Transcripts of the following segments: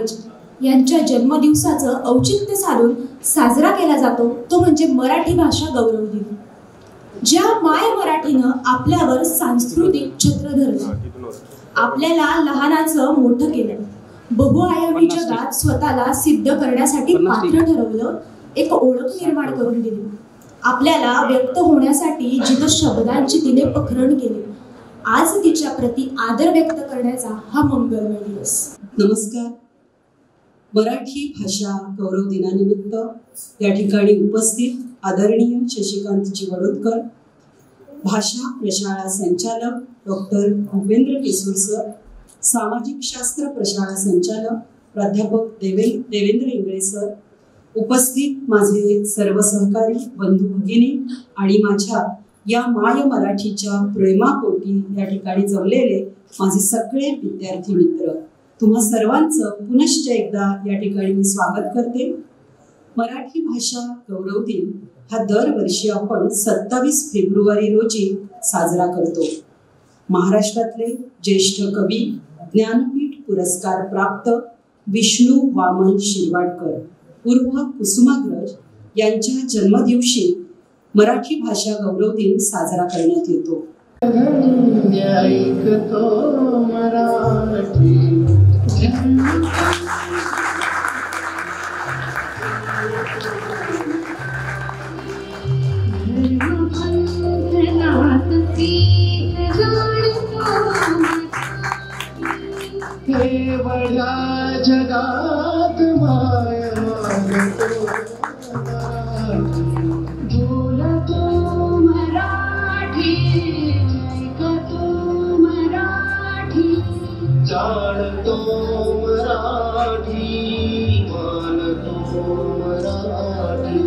महाराज यांच्या जन्मदिवसाचं औचित्य साधून साजरा केला जातो तो म्हणजे मराठी भाषा गौरव दिन। ज्या माय मराठीनं आपल्यावर सांस्कृतिक छत्र धरलं, आपल्याला लहानाचं मोठं केलं, बहुआयामी जगात स्वतःला सिद्ध करण्यासाठी पात्र ठरवलं, एक ओळख निर्माण करून दिली, आपल्याला व्यक्त होण्यासाठी जिथं शब्दांची तिने पखरण केली, आज तिच्या प्रती आदर व्यक्त करण्याचा हा मंगलमय दिवस। नमस्कार। मराठी भाषा गौरव दिनानिमित्त या ठिकाणी उपस्थित आदरणीय शशिकांतजी वडोदकर, भाषा प्रशाळा संचालक डॉक्टर भूपेंद्र केसुर सर, सामाजिक शास्त्र प्रशाळा संचालक प्राध्यापक देवेंद्र इंगळे सर, उपस्थित माझे सर्व सहकारी बंधू भगिनी आणि माझ्या या माय मराठीच्या प्रेमापोटी या ठिकाणी जमलेले माझे सगळे विद्यार्थी मित्र, तुम्हा सर्वांचं पुनश्च एकदा या ठिकाणी मी स्वागत करते। मराठी भाषा गौरव दिन हा दरवर्षी आपण 27 फेब्रुवारी रोजी साजरा करतो। महाराष्ट्रातले ज्येष्ठ कवी, ज्ञानपीठ पुरस्कार प्राप्त विष्णू वामन शिरवाडकर उर्फ कुसुमाग्रज यांच्या जन्मदिवशी मराठी भाषा गौरव दिन साजरा करण्यात येतो। जगात माय बोलतो मराठी, ऐकतो मराठी, जाणतो मराठी, मानतो मराठी।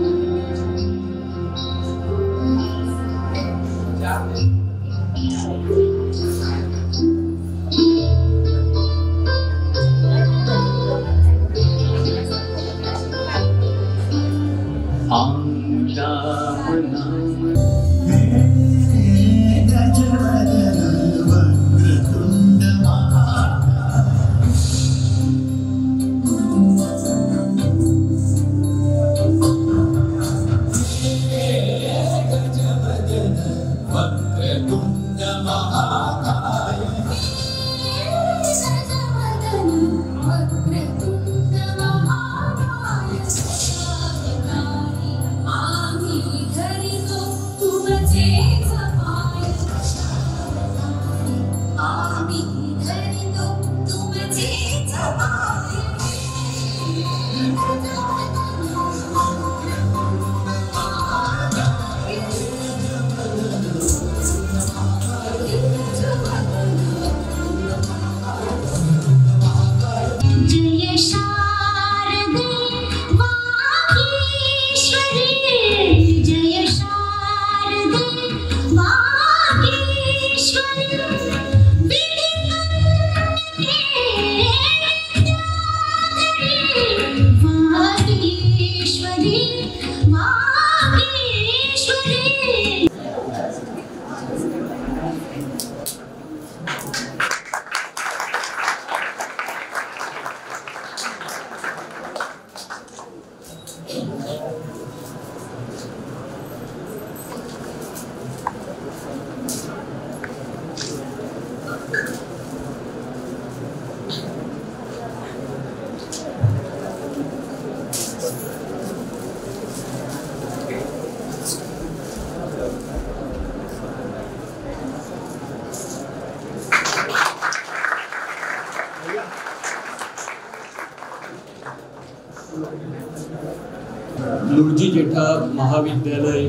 लुर्जी जेठा महाविद्यालय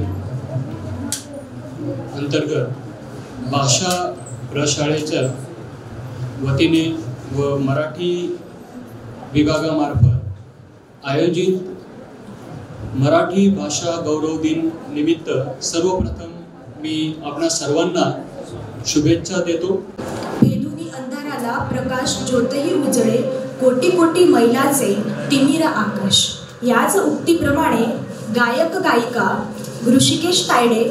अंतर्गत भाषा प्रशाळेच्या वतीने व मराठी विभागामार्फत आयोजित मराठी भाषा गौरव दिन निमित्त सर्वप्रथम मी आपणा सर्वांना शुभेच्छा देतो। भेदुनी अंधाराला प्रकाश ज्योतही उजळे, कोटी कोटी मैलाचे तिमिर आकाश, याच उक्तीप्रमाणे गायक गायिका ऋषिकेश तायडे,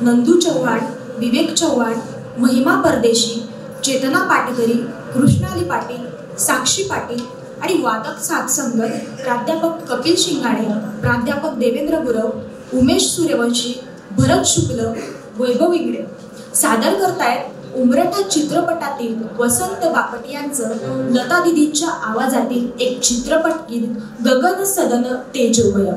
नंदू चव्हाण, विवेक चव्हाण, महिमा परदेशी, चेतना पाटकरी, कृष्णाली पाटील, साक्षी पाटील, आणि वादक साथसंगत प्राध्यापक कपिल शिंगाडे, प्राध्यापक देवेंद्र गुरव, उमेश सूर्यवंशी, भरत शुक्ल, वैभव इंगडे सादर करतायत उमरठा चित्रपटातील वसंत बापट यांचं लता दिदींच्या आवाजातील एक चित्रपट गीत गगन सदन तेजोमय.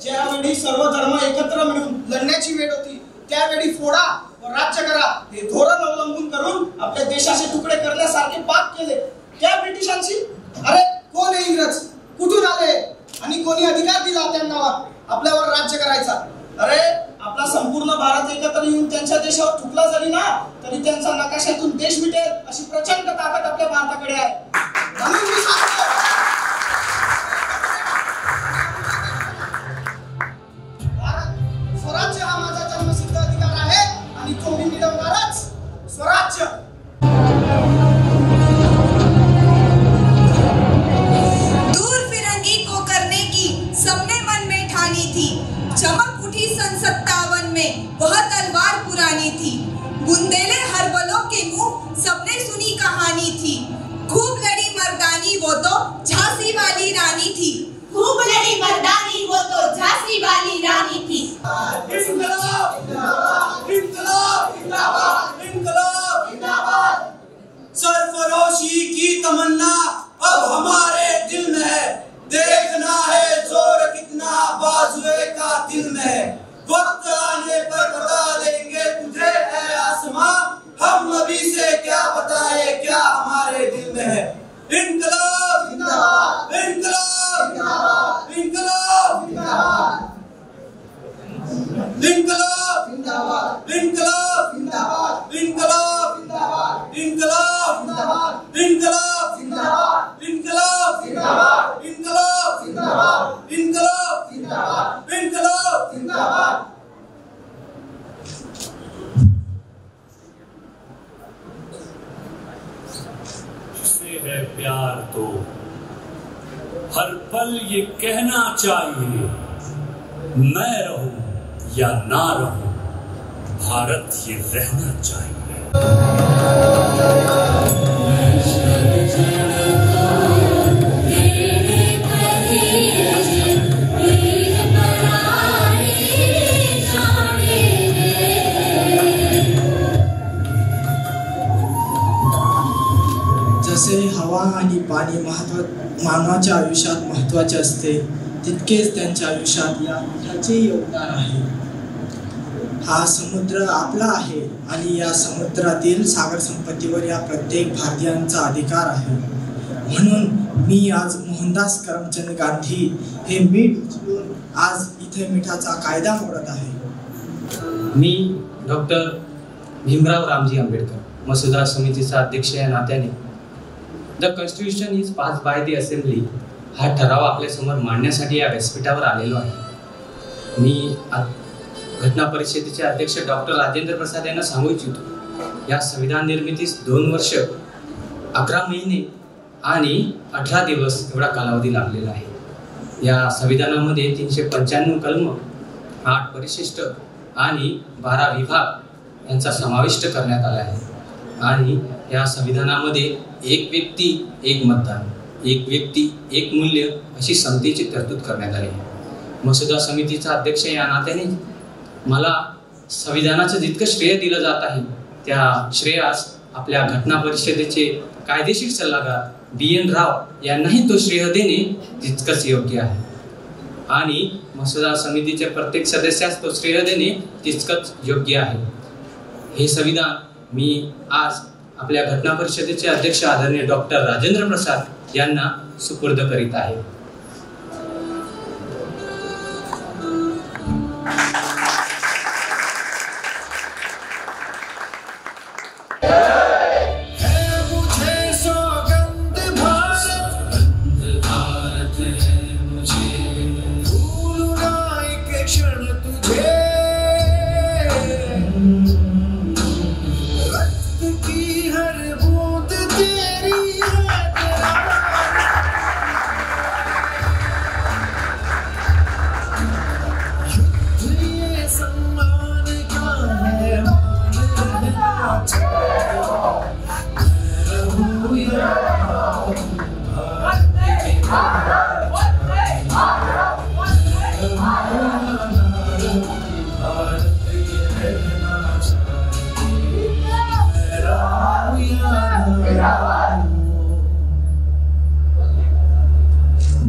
ज्यावेळी सर्व धर्म एकत्र मिळून लढण्याची वेळ होती त्यावेळी फोडा राज्य करा हे धोरण अवलंबून करून आपल्या देशाचे तुकडे करण्यासारखे पाप केले त्या ब्रिटिशांची. अरे कोण आहे इंग्रज, कुठून आले आणि कोणी अधिकार दिला त्यांना आपल्यावर राज्य करायचा? अरे आपला संपूर्ण भारत एकत्र येऊन त्यांच्या देशावर थुकला जरी ना तरी त्यांचा नकाशातून देश मिटेल अशी प्रचंड ताकद आपल्या भारताकडे आहे. म्हणून मी सांगतो स्वराज्य हा माझा जन्मसिद्ध अधिकार आहे आणि तो मी मिळवणारच. स्वराज्य. दूर फिरंगी को करने की सबने मन में ठानी थी. चमक उठी सन 57 में वह तलवार पुरानी थी. बुंदेले हरबलों के मुंह सबने सुनी कहानी थी. खूब लड़ी मर्दानी वो तो झांसी वाली रानी थी. खूब लड़ी मर्दानी वो तो झांसी वाली रानी थी. इंकलाब इंकलाब इंकलाब इंकलाब इंकलाब. सरफरोशी की तमन्ना अब हमारे दिल में है. देखना है जोर कितना बाजुए का दिल में है. वक्त आने पर बता देंगे तुझे है आसमां. हम अभी से क्या बताए क्या हमारे दिल में है. इंकलाब जिंदाबाद इंकलाब जिंदाबाद इंकलाब जिंदाबाद इंकलाब जिंदाबाद इंकलाब जिंदाबाद इंकलाब जिंदाबाद इंकलाब जिंदाबाद इंकलाब जिंदाबाद इंकलाब जिंदाबाद इंकलाब जिंदाबाद इंकलाब जिंदाबाद इंकलाब जिंदाबाद. है प्यार तो हर पल ये कहना चाहिए मैं रहूं या ना रहूं भारत ये रहना चाहिए. जसे हवा आणि पाणी मानवाच्या आयुष्यात महत्त्वाचे असते तितकेच त्यांच्या आयुष्यात या मिठाचे योगदान आहे. हा समुद्र आपला आहे आणि या समुद्रातील सागर संपत्तीवर या प्रत्येक भारतीयांचा अधिकार आहे. म्हणून मी आज मोहनदास करमचंद गांधी हे मीठ उचलून आज इथे मिठाचा कायदा मोडत आहे. मी डॉक्टर भीमराव रामजी आंबेडकर मसुदा समितीचा अध्यक्ष या नात्याने the constitution is pass by the assembly हा ठराव आपल्यासमोर मांडण्यासाठी या व्यासपीठावर आलेलो आहे. मी घटना परिषदेचे अध्यक्ष डॉक्टर राजेंद्र प्रसाद यांना सांगू इच्छितो या संविधान निर्मितीस 2 वर्ष 11 महिने आणि 18 दिवस एवढा कालावधी लागलेला आहे. या संविधानामध्ये 395 कलम 8 परिशिष्ट आणि 12 विभाग यांचा समाविष्ट करण्यात आला आहे. आणि या संविधानामध्ये एक व्यक्ती एक मतदान, एक व्यक्ती एक मूल्य अशी समतेची तरतूद करण्यात आली आहे. मसुदा समितीचा अध्यक्ष या नात्याने मला संविधानाचं जितकं श्रेय दिलं जात आहे त्या श्रेयास आपल्या घटना परिषदेचे कायदेशीर सल्लागार BN राव यांनाही तो श्रेय देणे तितकंच योग्य आहे. आणि मसुदा समितीचे प्रत्येक सदस्यास तो श्रेय देणे तितकंच योग्य आहे. हे संविधान मी आज आपल्या घटना परिषदेचे अध्यक्ष आदरणीय डॉक्टर राजेंद्र प्रसाद यांना सुपूर्द करीत आहे.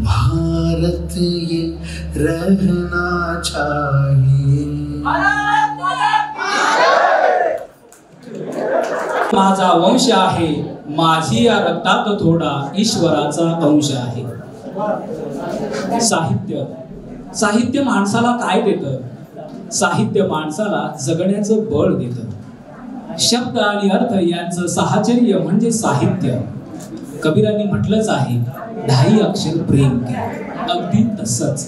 भारत ये रहना चाहिए. माझा वंश आहे, माझी या रक्तात थोडा ईश्वराचा अंश आहे. साहित्य साहित्य माणसाला काय देतं? साहित्य माणसाला जगण्याचं बळ देतं. शब्द आणि अर्थ यांचं साहचर्य म्हणजे साहित्य. कबीरांनी म्हटलंच आहे, 10 अक्षर प्रेम के. अगदी तसंच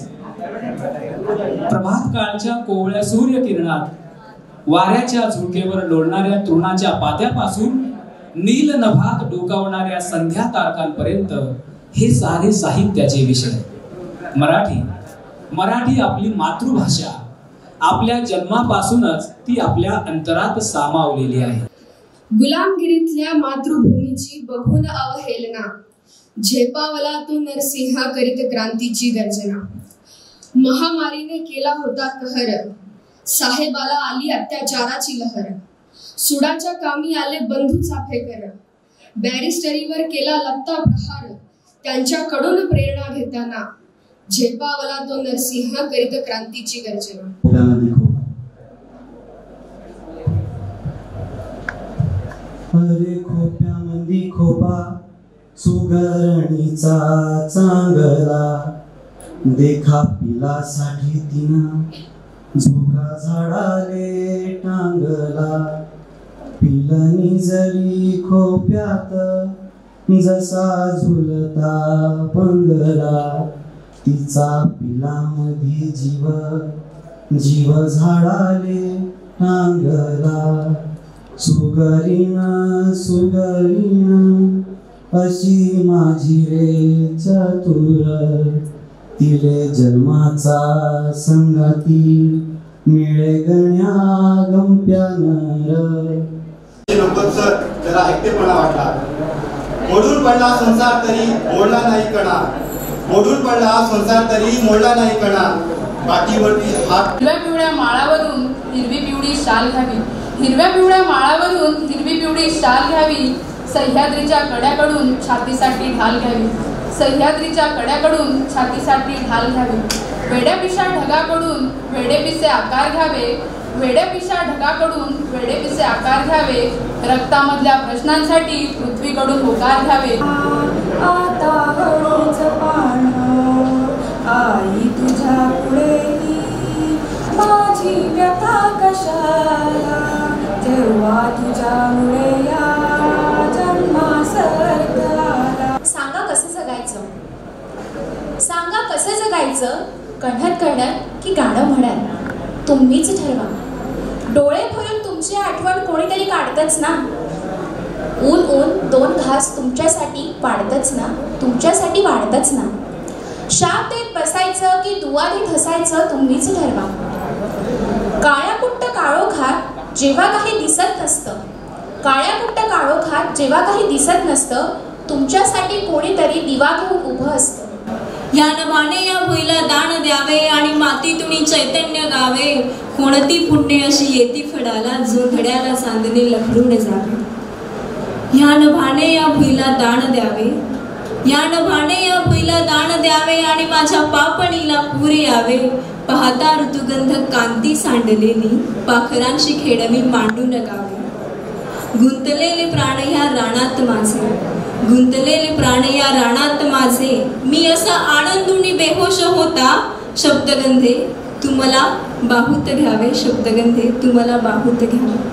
प्रभात काळच्या कोवळ्या सूर्य किरणात वाऱ्याच्या झुळकेवर लोळणाऱ्या तृणाच्या पात्यापासून नील नभात डोकावणाऱ्या संध्या तारकांपर्यंत हे सारे साहित्याचे विषय. मराठी आपली मातृभाषा. आपल्या जन्मापासूनच ती आपल्या अंतरात सामावलेली आहे. गुलामगिरीतल्या मातृभूमीची बघून अवहेलना, झेपावला तो नरसिंहा करीत क्रांतीची गर्जना. महामारीने केला होता कहर, साहेबाला आली अत्याचाराची लहर. सुडाच्या कामी आले बंधू चाफेकर, बॅरिस्टरीवर केला लपता प्रहार. त्यांच्याकडून प्रेरणा घेताना झेपावला तो नरसिंहा करीत क्रांतीची गर्जना. अरे खोप्यामंदी खोपा सुगरणीचा चांगला, देखा पिलासाठी तिनं झोका झाडाले टांगला. पिलनी जरी खोप्यात जसा झुलता बंगला, तिचा पिलामधी जीव झाडाले टांगला. सुगरीन अशी माझी रे चतुर, तिले जन्माचा संगाती मिळे गण्या गंप्यानर. सर त्याला एकटेपणा वाटला. मोडून पडला संसार तरी मोडला नाही कणा, मोडून पडला संसार तरी मोडला नाही कणा. पाठीवरती हात. हिरव्या पिवळ्या माळावरून हिरवी पिवळी शाल घ्यावी, हिरव्या पिवळ्या माळावरून हिरवी पिवळी शाल घ्यावी. सह्याद्रीच्या कड्याकडून छातीसाठी ढाल घ्यावी, सह्याद्रीच्या कड्याकडून छातीसाठी ढाल घ्यावी. वेड्यापिशा ढगाकडून वेडेपिसे आकार घ्यावे, वेड्यापिशा ढगाकडून वेडेपिसे आकार घ्यावे. रक्तामधल्या प्रश्नांसाठी पृथ्वीकडून होकार घ्यावे. आता हळूच पान आई तुझ्या पुढे, माझी व्यथा कशाला जेव्हा तुझ्यामुळे या जन्मास आला. सांगा कसं जगायचं, सांगा कसं जगायचं. कढत की गाणं म्हणाल तुम्हीच ठरवा. डोळे भरून तुमची आठवण कोणीतरी काढतच ना. ऊन 2 घास तुमच्यासाठी वाढतच ना, तुमच्यासाठी वाढतच ना. शाप देत बसायचं की दुवा देत हसायचं तुम्हीच ठरवा. काळ्याकुट्ट काळोखात जेव्हा काही दिसत नसतं, काळ्याकुट्ट काळोखात जेव्हा काही दिसत नसतं, तुमच्यासाठी कोणीतरी दिवा घेऊन उभं असतं. या नभाने या भुईला दान द्यावे आणि मातीतून चैतन्य गावे. कोणती पुण्य अशी येती फडाला, जो घड्याला चांदणे लखडून जावे. या नभाने या भुईला दान द्यावे, या नभाने या भुईला दान द्यावे आणि माझ्या पापणीला पुरे यावे. पाहता ऋतुगंध कांती सांडलेली, पाखरांशी खेळमी मांडून गावे. गुंतलेले प्राण या रानात माझे, गुंतलेले प्राण या रानात माझे. मी असा आनंदुनी बेहोश होता, शब्दगंधे तुम्हाला बाहूत घ्यावे, शब्दगंधे तुम्हाला बाहूत घ्यावे.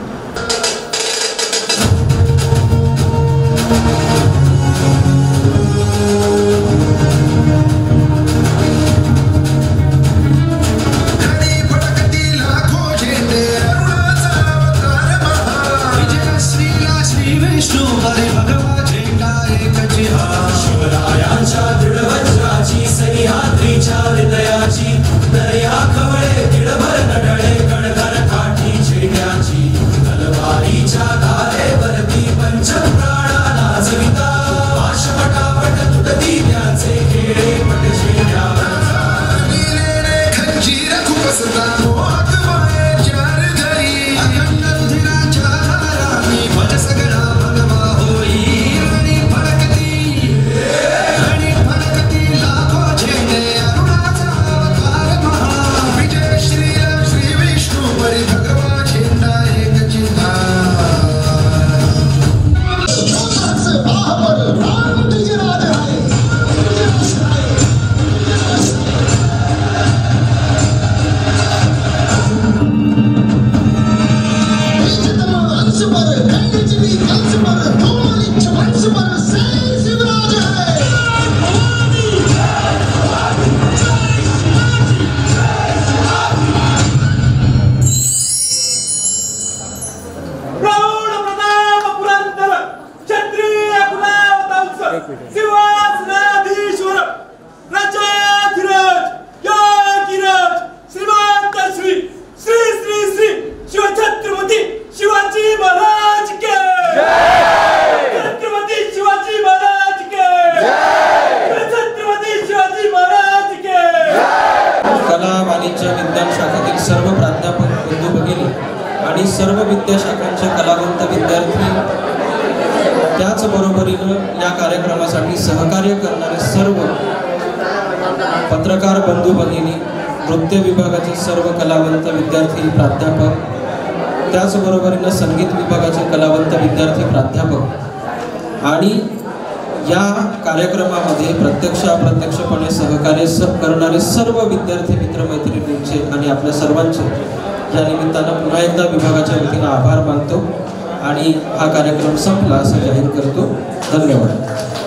शिवरायांच्या दृढवज्राची सह्याद्रीच्या हृदयाची, दर्या खवळे तिळभर नडळे कणकर काठी झेंड्याची. तलवारी सर्व विद्याशाखांचे कलावंत विद्यार्थी, त्याचबरोबरीनं या कार्यक्रमासाठी सहकार्य करणारे सर्व पत्रकार बंधू भगिनी, नृत्य विभागाचे सर्व कलावंत विद्यार्थी प्राध्यापक, त्याचबरोबरीनं संगीत विभागाचे कलावंत विद्यार्थी प्राध्यापक आणि या कार्यक्रमामध्ये प्रत्यक्ष अप्रत्यक्षपणे सहकार्य करणारे सर्व विद्यार्थी मित्रमैत्रिणींचे आणि आपल्या सर्वांचे या निमित्तानं पुन्हा एकदा विभागाच्या वतीनं आभार मानतो आणि हा कार्यक्रम संपला असं जाहीर करतो. धन्यवाद.